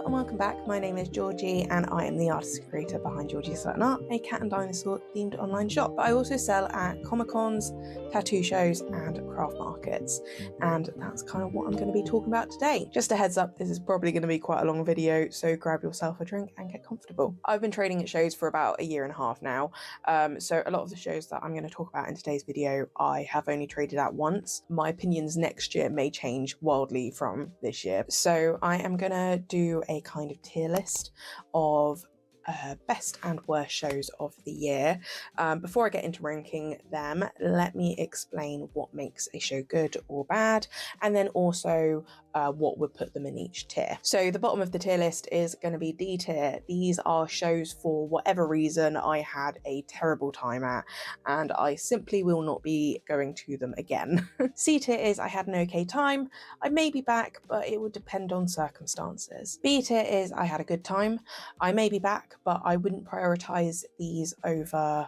and welcome back. My name is Georgie and I am the artist and creator behind Georgie's Certain Art, a cat and dinosaur themed online shop. But I also sell at Comic Cons, tattoo shows and craft markets, and that's kind of what I'm going to be talking about today. Just a heads up, this is probably going to be quite a long video, so grab yourself a drink and get comfortable. I've been trading at shows for about a year and a half now, so a lot of the shows that I'm going to talk about in today's video I have only traded at once. My opinions next year may change wildly from this year, so I am going to do a kind of tier list of best and worst shows of the year. Before I get into ranking them, let me explain what makes a show good or bad, and then also what would put them in each tier. So the bottom of the tier list is going to be D tier. These are shows for whatever reason I had a terrible time at, and I simply will not be going to them again. C tier is I had an okay time. I may be back, but it would depend on circumstances. B tier is I had a good time. I may be back, but I wouldn't prioritize these over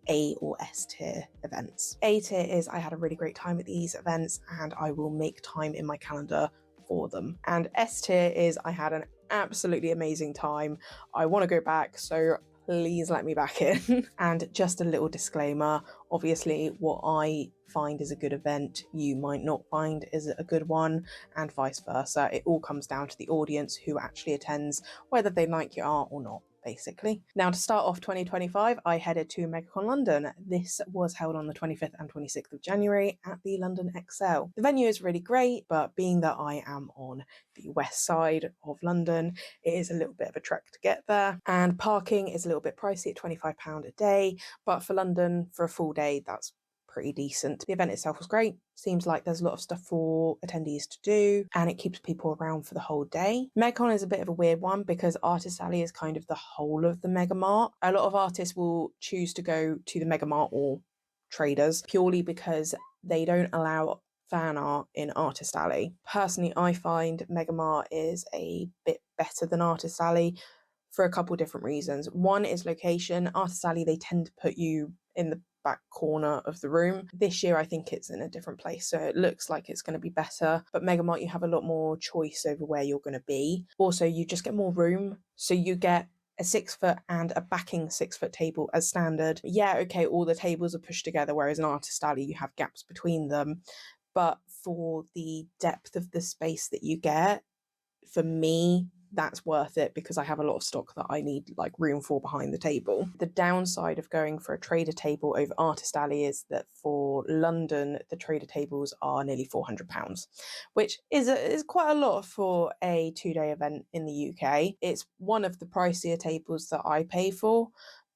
A or S tier events. A tier is I had a really great time at these events and I will make time in my calendar for them. And S tier is I had an absolutely amazing time. I want to go back, so please let me back in. And just a little disclaimer, obviously what I find is a good event, you might not find is a good one, and vice versa. It all comes down to the audience who actually attends, whether they like your art or not, basically. Now, to start off 2025, I headed to MegaCon London. This was held on the 25th and 26th of January at the London ExCeL. The venue is really great, but being that I am on the west side of London, it is a little bit of a trek to get there, and parking is a little bit pricey at £25 a day, but for London, for a full day, that's pretty decent. The event itself was great. Seems like there's a lot of stuff for attendees to do, and it keeps people around for the whole day. MegaCon is a bit of a weird one because Artist Alley is kind of the whole of the Megamart. A lot of artists will choose to go to the Megamart or traders purely because they don't allow fan art in Artist Alley. Personally, I find Megamart is a bit better than Artist Alley for a couple different reasons. One is location. Artist Alley, they tend to put you in the back corner of the room. This year I think it's in a different place, so it looks like it's going to be better, but Megamart, you have a lot more choice over where you're going to be. Also, you just get more room, so you get a 6-foot and a backing 6-foot table as standard. Yeah, okay, all the tables are pushed together, whereas in Artist Alley you have gaps between them, but for the depth of the space that you get, for me, that's worth it because I have a lot of stock that I need like room for behind the table. The downside of going for a trader table over Artist Alley is that for London, the trader tables are nearly £400, which is quite a lot for a 2-day event in the UK. It's one of the pricier tables that I pay for,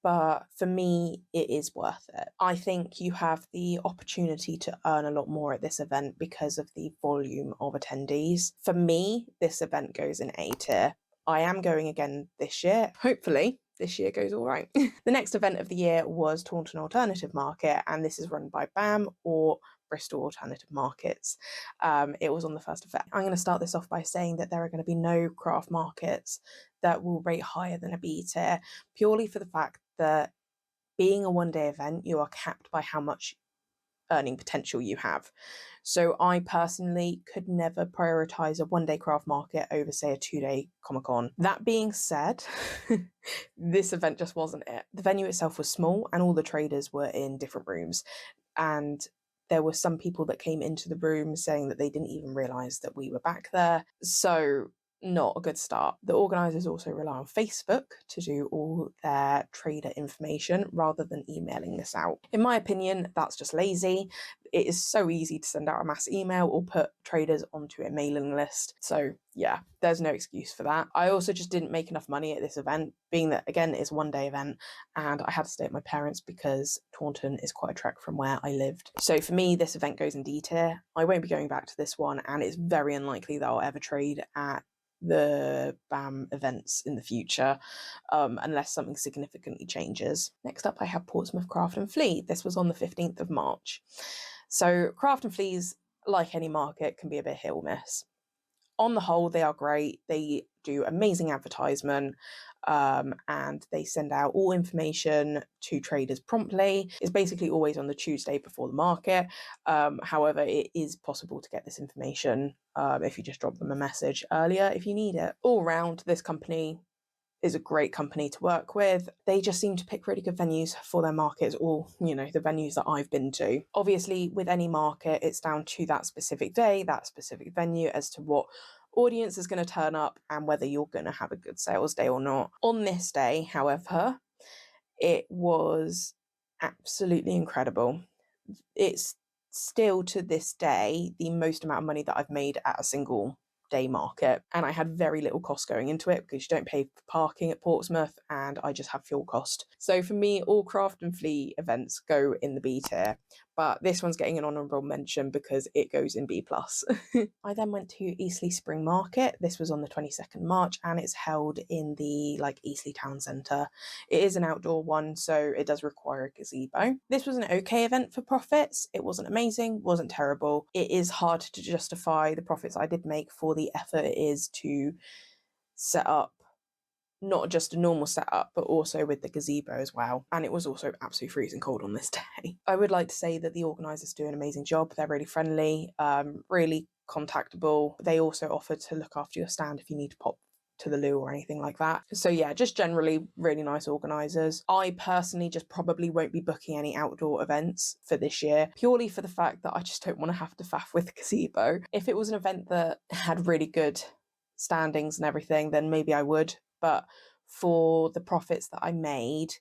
but for me, it is worth it. I think you have the opportunity to earn a lot more at this event because of the volume of attendees. For me, this event goes in A tier. I am going again this year. Hopefully, this year goes all right. The next event of the year was Taunton Alternative Market, and this is run by BAM or Bristol Alternative Markets. It was on the 1st of February. I'm going to start this off by saying that there are going to be no craft markets that will rate higher than a B tier, purely for the fact that being a one-day event, you are capped by how much earning potential you have. So I personally could never prioritize a one-day craft market over, say, a 2-day Comic-Con. That being said, this event just wasn't it. The venue itself was small and all the traders were in different rooms, and there were some people that came into the room saying that they didn't even realize that we were back there. So not a good start. The organisers also rely on Facebook to do all their trader information rather than emailing this out. In my opinion, that's just lazy. It is so easy to send out a mass email or put traders onto a mailing list. So yeah, there's no excuse for that. I also just didn't make enough money at this event, being that, again, it's a one-day event and I had to stay at my parents' because Taunton is quite a trek from where I lived. So for me, this event goes in D tier. I won't be going back to this one, and it's very unlikely that I'll ever trade at the BAM events in the future, unless something significantly changes. Next up, I have Portsmouth Craft and Flea. This was on the 15th of March. So Craft and Flea's, like any market, can be a bit hit or miss. On the whole, they are great. They do amazing advertisement, and they send out all information to traders promptly. It's basically always on the Tuesday before the market. However, it is possible to get this information if you just drop them a message earlier if you need it. All round, this company is a great company to work with. They just seem to pick really good venues for their markets, or, the venues that I've been to. Obviously, with any market, it's down to that specific day, that specific venue, as to what audience is going to turn up and whether you're going to have a good sales day or not. On this day, however, it was absolutely incredible. It's still to this day the most amount of money that I've made at a single day market, and I had very little cost going into it because you don't pay for parking at Portsmouth, and I just have fuel cost. So for me, all Craft and Flea events go in the B tier, but this one's getting an honourable mention because it goes in B+. I then went to Eastleigh Spring Market. This was on the 22nd March, and it's held in the Eastleigh Town Centre. It is an outdoor one, so it does require a gazebo. This was an okay event for profits. It wasn't amazing, wasn't terrible. It is hard to justify the profits I did make for the effort it is to set up not just a normal setup, but also with the gazebo as well. And it was also absolutely freezing cold on this day. I would like to say that the organisers do an amazing job. They're really friendly, really contactable. They also offer to look after your stand if you need to pop to the loo or anything like that. So yeah, just generally really nice organisers. I personally just probably won't be booking any outdoor events for this year, purely for the fact that I just don't want to have to faff with the gazebo. If it was an event that had really good standings and everything, then maybe I would. But for the profits that I made,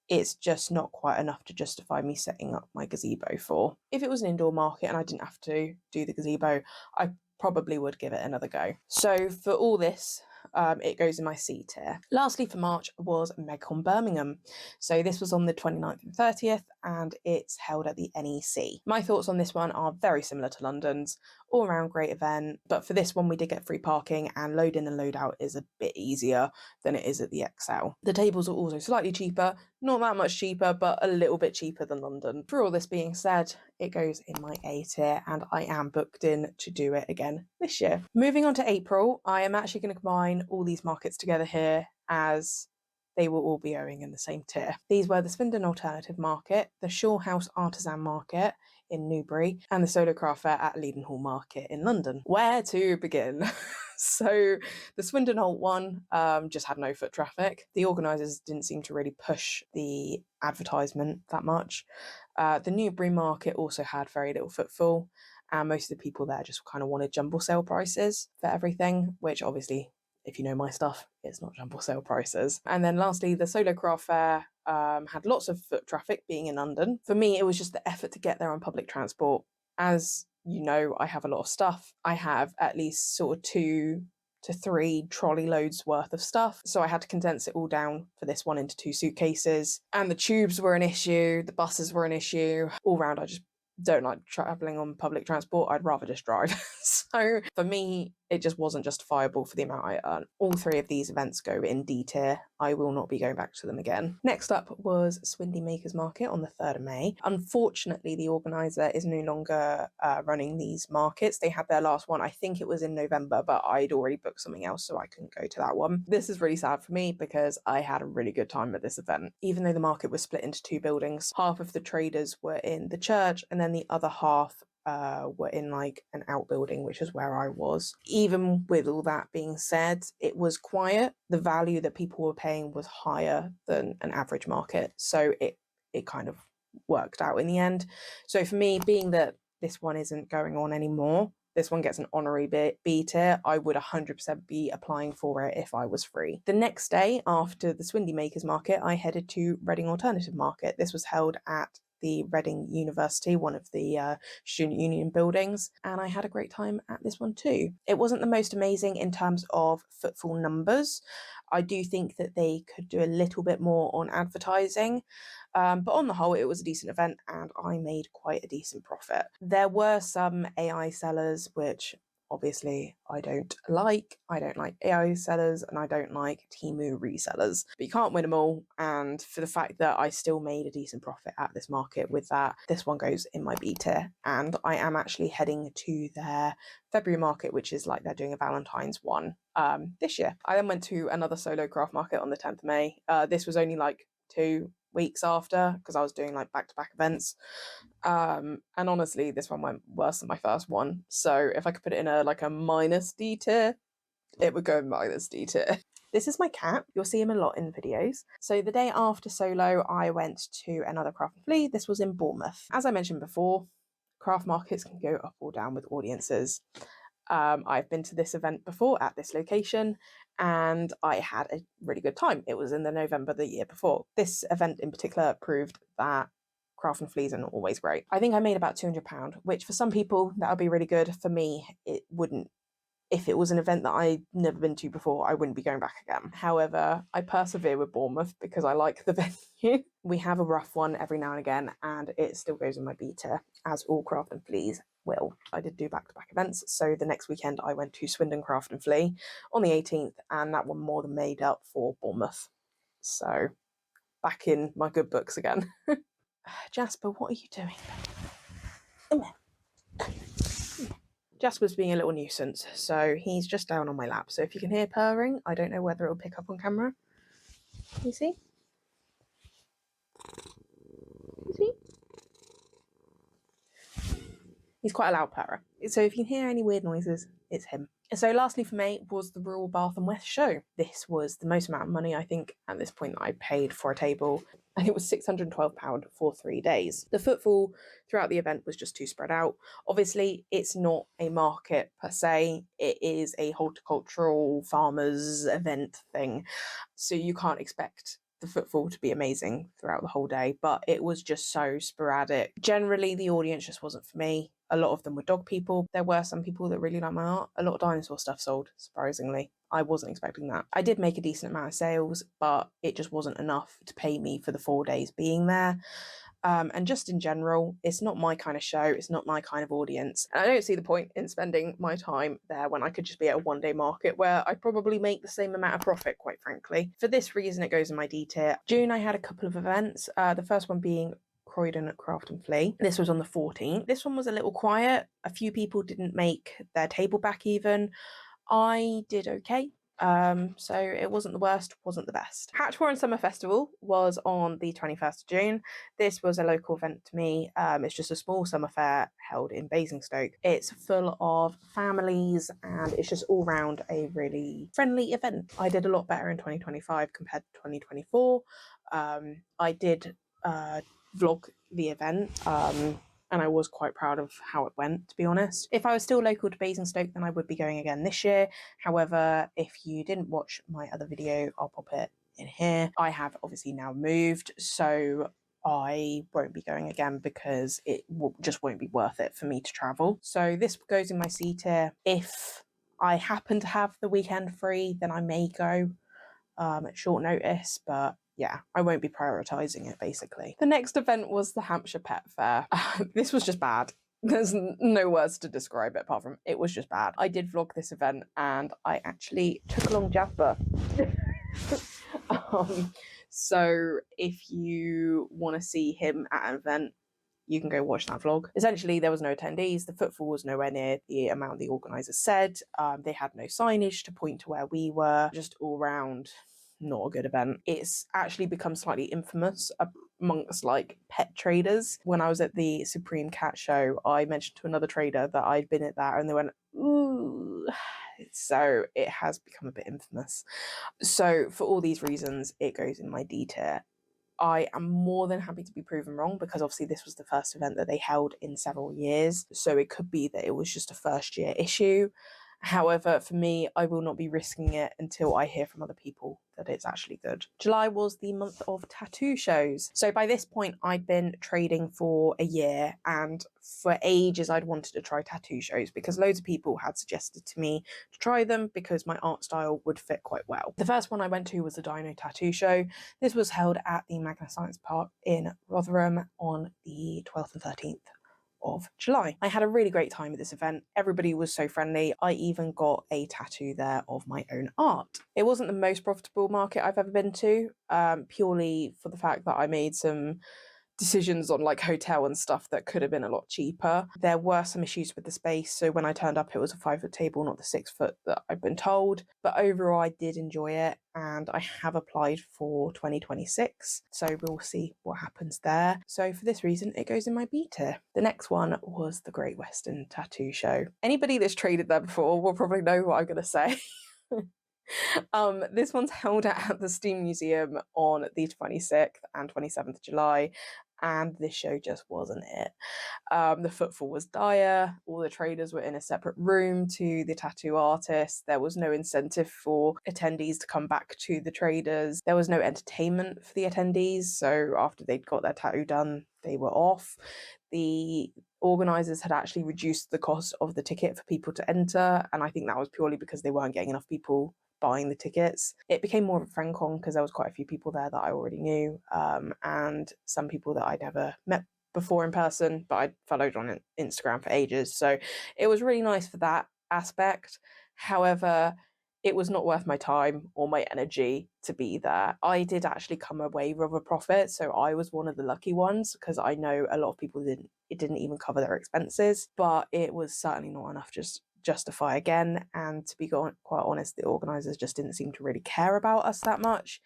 it's just not quite enough to justify me setting up my gazebo for. If it was an indoor market and I didn't have to do the gazebo, I probably would give it another go. So for all this, it goes in my C tier. Lastly for March was MegCon Birmingham. So this was on the 29th and 30th, and it's held at the NEC. My thoughts on this one are very similar to London's. All around great event, but for this one we did get free parking, and load in and load out is a bit easier than it is at the ExCeL. The tables are also slightly cheaper, not that much cheaper, but a little bit cheaper than London. For all this being said, it goes in my A tier, and I am booked in to do it again this year. Moving on to April, I am actually going to combine all these markets together here, as they will all be going in the same tier. These were the Swindon Alternative Market, the Shaw House Artisan Market in Newbury, and the Solo Craft Fair at Leadenhall Market in London. Where to begin? So the Swindon Alt one just had no foot traffic. The organisers didn't seem to really push the advertisement that much. The Newbury Market also had very little footfall, and most of the people there just kind of wanted jumble sale prices for everything, which obviously, if you know my stuff, it's not jumble sale prices. And then lastly, the Solo Craft Fair had lots of foot traffic, being in London. For me, it was just the effort to get there on public transport. As you know, I have a lot of stuff. I have at least sort of 2 to 3 trolley loads worth of stuff. So I had to condense it all down for this one into 2 suitcases. And the tubes were an issue, the buses were an issue. All round, I just don't like travelling on public transport. I'd rather just drive. So for me, it just wasn't justifiable for the amount I earned. All 3 of these events go in D tier. I will not be going back to them again. Next up was Swindon Makers Market on the 3rd of May. Unfortunately, the organiser is no longer running these markets. They had their last one, I think it was in November, but I'd already booked something else, so I couldn't go to that one. This is really sad for me because I had a really good time at this event. Even though the market was split into 2 buildings, half of the traders were in the church, and then the other half were in an outbuilding, which is where I was. Even with all that being said, it was quiet. The value that people were paying was higher than an average market, so it kind of worked out in the end. So for me, being that this one isn't going on anymore, this one gets an honorary B tier. I would 100% be applying for it if I was free. The next day after the Swindon Makers Market, I headed to Reading Alternative Market. This was held at the Reading University, one of the student union buildings, and I had a great time at this one too. It wasn't the most amazing in terms of footfall numbers. I do think that they could do a little bit more on advertising, but on the whole, it was a decent event and I made quite a decent profit. There were some AI sellers, which obviously I don't like AI sellers and I don't like Temu resellers, but you can't win them all. And for the fact that I still made a decent profit at this market with that, this one goes in my B tier. And I am actually heading to their February market, which is like they're doing a Valentine's one this year. I then went to another solo craft market on the 10th of May. This was only like 2 weeks after, because I was doing like back-to-back events, and honestly this one went worse than my first one, so if I could put it in a minus D tier, it would go minus D tier. This is my cat. You'll see him a lot in videos. So the day after solo, I went to another Craft and Flea. This was in Bournemouth. As I mentioned before, craft markets can go up or down with audiences. I've been to this event before at this location and I had a really good time. It was in the November the year before. This event in particular proved that Craft and Fleas are not always great. I think I made about £200, which for some people that would be really good. For me, it wouldn't. If it was an event that I'd never been to before, I wouldn't be going back again. However, I persevere with Bournemouth because I like the venue. We have a rough one every now and again, and it still goes in my B tier, as all Craft and Fleas will. I did do back-to-back events, so the next weekend I went to Swindon Craft and Flea on the 18th, and that one more than made up for Bournemouth. So, back in my good books again. Jasper, what are you doing? Come here. Jasper's being a little nuisance, so he's just down on my lap. So if you can hear purring, I don't know whether it'll pick up on camera. You see? You see? He's quite a loud purrer. So if you can hear any weird noises, it's him. So lastly for me was the Rural Bath and West show. This was the most amount of money I think at this point that I paid for a table, and it was £612 for 3 days. The footfall throughout the event was just too spread out. Obviously, it's not a market per se, it is a horticultural farmers event thing, so you can't expect the footfall to be amazing throughout the whole day, but it was just so sporadic. Generally, the audience just wasn't for me. A lot of them were dog people. There were some people that really liked my art. A lot of dinosaur stuff sold, surprisingly. I wasn't expecting that. I did make a decent amount of sales, but it just wasn't enough to pay me for the 4 days being there. And just in general, it's not my kind of show, it's not my kind of audience. And I don't see the point in spending my time there when I could just be at a one-day market where I'd probably make the same amount of profit, quite frankly. For this reason, it goes in my D tier. June, I had a couple of events, the first one being Croydon at Craft and Flea. This was on the 14th. This one was a little quiet. A few people didn't make their table back even. I did okay. So it wasn't the worst, wasn't the best. Hatchmore Summer Festival was on the 21st of June. This was a local event to me. It's just a small summer fair held in Basingstoke. It's full of families and it's just all round a really friendly event. I did a lot better in 2025 compared to 2024. I did vlog the event. And I was quite proud of how it went, to be honest. If I was still local to Basingstoke, then I would be going again this year. However, if you didn't watch my other video, I'll pop it in here. I have obviously now moved, so I won't be going again because it just won't be worth it for me to travel. So this goes in my C tier. If I happen to have the weekend free, then I may go at short notice, but yeah, I won't be prioritising it, basically. The next event was the Hampshire Pet Fair. This was just bad. There's no words to describe it apart from it was just bad. I did vlog this event and I actually took along Jasper. So if you want to see him at an event, you can go watch that vlog. Essentially, there was no attendees. The footfall was nowhere near the amount the organisers said. They had no signage to point to where we were. Just all round, not a good event. It's actually become slightly infamous amongst like pet traders. When I was at the Supreme Cat Show, I mentioned to another trader that I'd been at that and they went, ooh. So it has become a bit infamous. So for all these reasons, it goes in my D tier. I am more than happy to be proven wrong because obviously this was the first event that they held in several years. So it could be that it was just a first year issue. However, for me, I will not be risking it until I hear from other people that it's actually good. July was the month of tattoo shows. So by this point, I'd been trading for a year and for ages I'd wanted to try tattoo shows because loads of people had suggested to me to try them because my art style would fit quite well. The first one I went to was the Dino Tattoo Show. This was held at the Magna Science Park in Rotherham on the 12th and 13th of July. I had a really great time at this event. Everybody was so friendly. I even got a tattoo there of my own art. It wasn't the most profitable market I've ever been to, purely for the fact that I made some decisions on like hotel and stuff that could have been a lot cheaper. There were some issues with the space, so when I turned up it was a 5-foot table, not the 6-foot that I'd been told. But overall I did enjoy it, and I have applied for 2026, so we'll see what happens there. So for this reason it goes in my B tier. The next one was the Great Western Tattoo Show. Anybody that's traded there before will probably know what I'm going to say. This one's held at the Steam Museum on the 26th and 27th July, and this show just wasn't it. The footfall was dire. All the traders were in a separate room to the tattoo artists. There was no incentive for attendees to come back to the traders. There was no entertainment for the attendees, so after they'd got their tattoo done, they were off. The organisers had actually reduced the cost of the ticket for people to enter, and I think that was purely because they weren't getting enough people buying the tickets. It became more of a friend con because there was quite a few people there that I already knew, and some people that I'd never met before in person, but I'd followed on Instagram for ages. So it was really nice for that aspect. However, it was not worth my time or my energy to be there. I did actually come away with a profit, so I was one of the lucky ones because I know a lot of people didn't. It didn't even cover their expenses, but it was certainly not enough just justify again. And to be quite honest, the organisers just didn't seem to really care about us that much.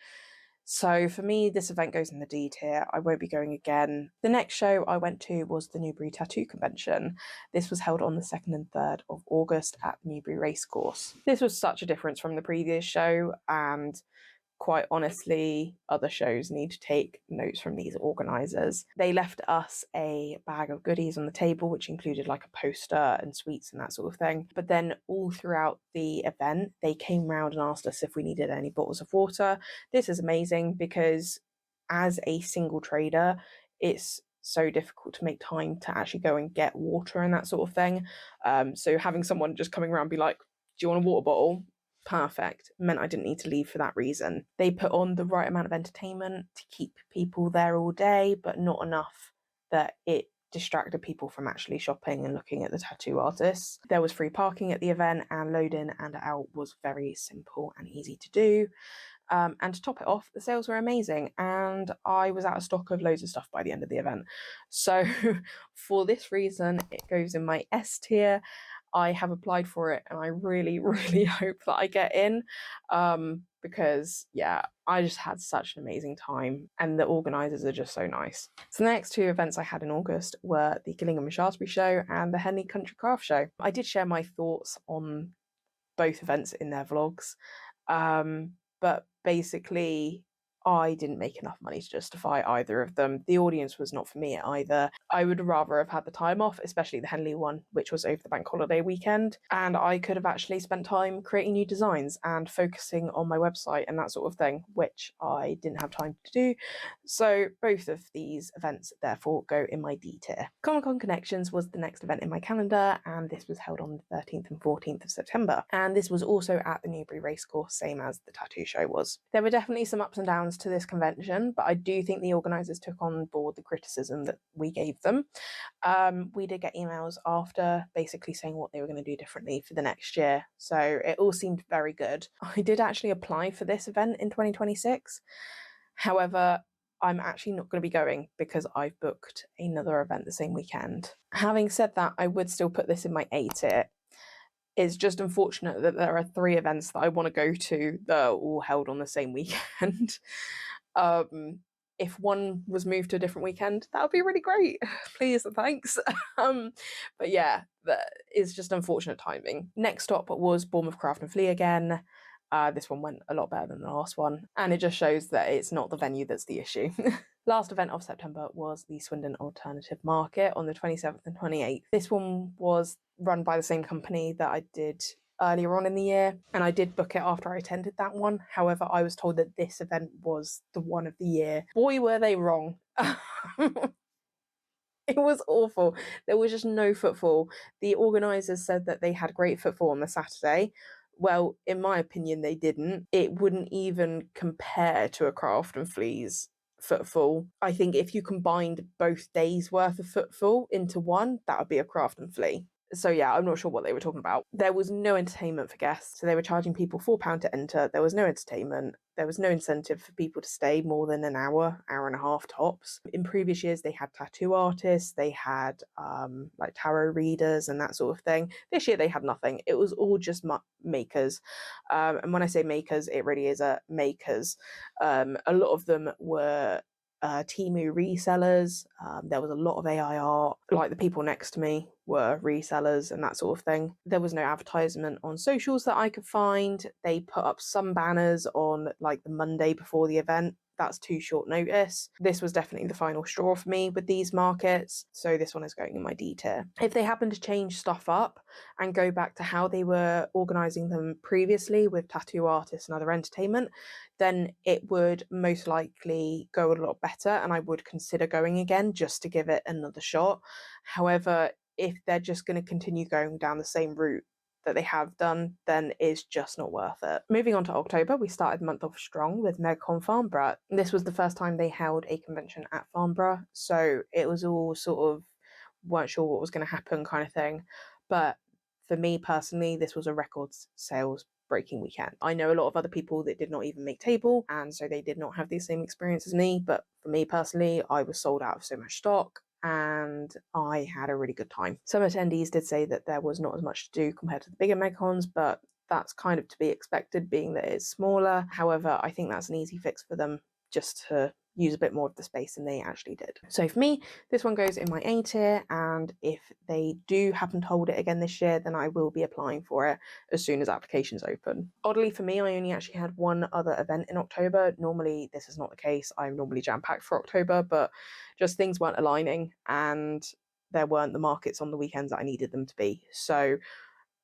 So for me, this event goes in the D tier. I won't be going again. The next show I went to was the Newbury Tattoo Convention. This was held on the 2nd and 3rd of August at the Newbury Racecourse. This was such a difference from the previous show, and quite honestly, other shows need to take notes from these organisers. They left us a bag of goodies on the table, which included like a poster and sweets and that sort of thing. But then all throughout the event, they came round and asked us if we needed any bottles of water. This is amazing because as a single trader, it's so difficult to make time to actually go and get water and that sort of thing. So having someone just coming around be like, do you want a water bottle? Perfect. Meant I didn't need to leave for that reason. They put on the right amount of entertainment to keep people there all day, but not enough that it distracted people from actually shopping and looking at the tattoo artists. There was free parking at the event, and load in and out was very simple and easy to do. And to top it off, the sales were amazing, and I was out of stock of loads of stuff by the end of the event. So for this reason, it goes in my S tier. I have applied for it, and I really, really hope that I get in, because yeah, I just had such an amazing time, and the organisers are just so nice. So the next two events I had in August were the Gillingham and Shaftesbury show and the Henley Country Craft show. I did share my thoughts on both events in their vlogs, but basically I didn't make enough money to justify either of them. The audience was not for me either. I would rather have had the time off, especially the Henley one, which was over the bank holiday weekend, and I could have actually spent time creating new designs and focusing on my website and that sort of thing, which I didn't have time to do. So both of these events therefore go in my D tier. Comic Con Connections was the next event in my calendar, and this was held on the 13th and 14th of September. And this was also at the Newbury Racecourse, same as the tattoo show was. There were definitely some ups and downs to this convention, but I do think the organisers took on board the criticism that we gave them. We did get emails after basically saying what they were going to do differently for the next year, so it all seemed very good. I did actually apply for this event in 2026. However, I'm actually not going to be going because I've booked another event the same weekend. Having said that, I would still put this in my A tier. It's just unfortunate that there are 3 events that I want to go to that are all held on the same weekend. If one was moved to a different weekend, that would be really great. Please and thanks. But yeah, that is just unfortunate timing. Next stop was Bournemouth Craft and Flea again. This one went a lot better than the last one, and it just shows that it's not the venue that's the issue. Last event of September was the Swindon Alternative Market on the 27th and 28th. This one was run by the same company that I did earlier on in the year, and I did book it after I attended that one. However, I was told that this event was the one of the year. Boy, were they wrong. It was awful. There was just no footfall. The organisers said that they had great footfall on the Saturday. Well, in my opinion, they didn't. It wouldn't even compare to a Craft and Fleas footfall. I think if you combined both days worth of footfall into one, that would be a Craft and Flea. So yeah, I'm not sure what they were talking about. There was no entertainment for guests. So they were charging people £4 to enter. There was no entertainment. There was no incentive for people to stay more than an hour and a half tops. In previous years, they had tattoo artists, they had like tarot readers and that sort of thing. This year, they had nothing. It was all just makers. And when I say makers, it really is makers. A lot of them were Temu resellers. There was a lot of AI art, like the people next to me were resellers and that sort of thing. There was no advertisement on socials that I could find. They put up some banners on like the Monday before the event. That's too short notice. This was definitely the final straw for me with these markets, so this one is going in my D tier. If they happen to change stuff up and go back to how they were organising them previously with tattoo artists and other entertainment, then it would most likely go a lot better and I would consider going again just to give it another shot. However, if they're just going to continue going down the same route that they have done, then it's just not worth it. Moving on to October, we started the month off strong with MegCon Farnborough. This was the first time they held a convention at Farnborough, so it was all sort of weren't sure what was going to happen kind of thing. But for me personally, this was a record sales breaking weekend. I know a lot of other people that did not even make table, and so they did not have the same experience as me, but for me personally, I was sold out of so much stock and I had a really good time. Some attendees did say that there was not as much to do compared to the bigger MegCons, but that's kind of to be expected being that it's smaller. However, I think that's an easy fix for them just to use a bit more of the space than they actually did. So for me, this one goes in my A tier, and if they do happen to hold it again this year, then I will be applying for it as soon as applications open. Oddly for me, I only actually had one other event in October. Normally this is not the case. I'm normally jam-packed for October, but just things weren't aligning and there weren't the markets on the weekends that I needed them to be. So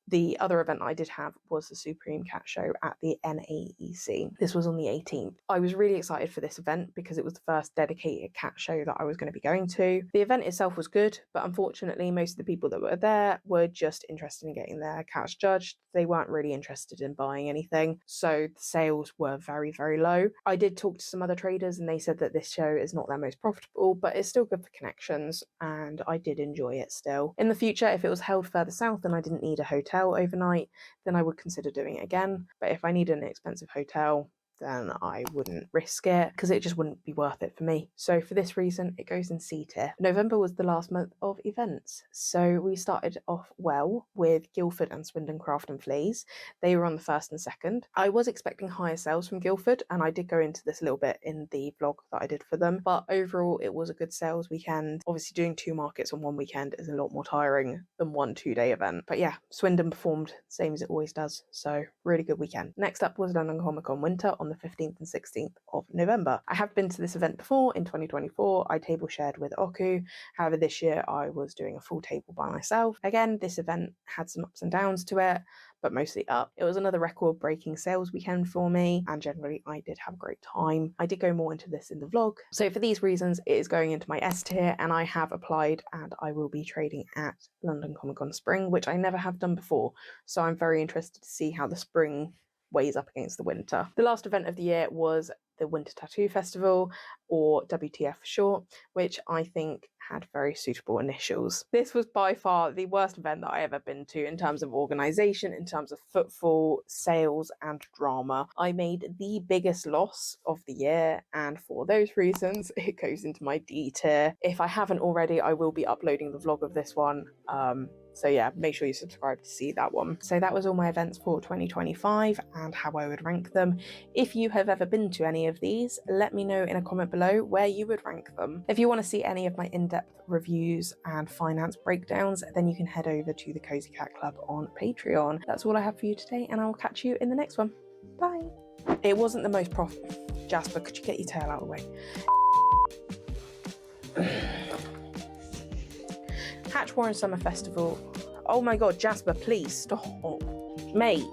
the other event I did have was the Supreme Cat Show at the NAEC. This was on the 18th. I was really excited for this event because it was the first dedicated cat show that I was going to be going to. The event itself was good, but unfortunately most of the people that were there were just interested in getting their cats judged. They weren't really interested in buying anything, so the sales were very, very low. I did talk to some other traders and they said that this show is not their most profitable, but it's still good for connections, and I did enjoy it still. In the future, if it was held further south and I didn't need a hotel overnight, then I would consider doing it again. But if I need an expensive hotel, then I wouldn't risk it because it just wouldn't be worth it for me. So for this reason, it goes in C tier. November was the last month of events. So we started off well with Guildford and Swindon Craft and Fleas. They were on the 1st and 2nd. I was expecting higher sales from Guildford, and I did go into this a little bit in the vlog that I did for them. But overall, it was a good sales weekend. Obviously, doing 2 markets on one weekend is a lot more tiring than 1 2-day event. But yeah, Swindon performed same as it always does. So really good weekend. Next up was London Comic Con Winter on the 15th and 16th of November. I have been to this event before in 2024. I table shared with Oku. However, this year I was doing a full table by myself. Again, this event had some ups and downs to it, but mostly up. It was another record-breaking sales weekend for me, and generally I did have a great time. I did go more into this in the vlog. So for these reasons, it is going into my S tier, and I have applied and I will be trading at London Comic Con Spring, which I never have done before. So I'm very interested to see how the spring weighs up against the winter. The last event of the year was the Winter Tattoo Festival, or WTF for short, which I think had very suitable initials. This was by far the worst event that I ever been to in terms of organisation, in terms of footfall, sales and drama. I made the biggest loss of the year, and for those reasons it goes into my D tier. If I haven't already, I will be uploading the vlog of this one. So yeah, make sure you subscribe to see that one. So that was all my events for 2025 and how I would rank them. If you have ever been to any of these, let me know in a comment below where you would rank them. If you want to see any of my in-depth reviews and finance breakdowns, then you can head over to the Cozy Cat Club on Patreon. That's all I have for you today, and I will catch you in the next one. Bye. It wasn't the most Jasper, could you get your tail out of the way? Hatch Warren Summer Festival. Oh my god, Jasper, please stop. Mate.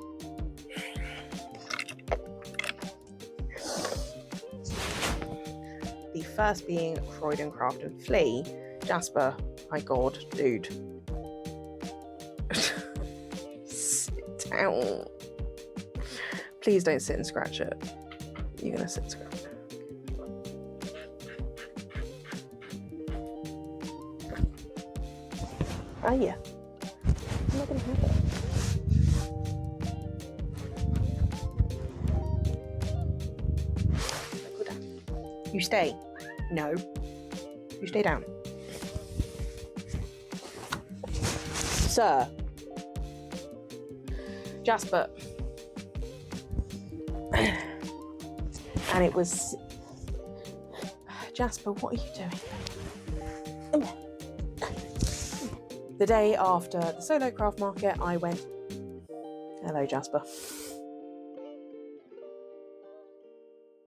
The first being Croydon Craft and Flea. Jasper, my god, dude. Sit down. Please don't sit and scratch it. You're gonna sit and scratch it. Oh yeah. I'm not gonna have it. Go down. You stay. No. You stay down. Sir. Jasper. And it was... Jasper, what are you doing? The day after the solo craft market, I went... Hello, Jasper.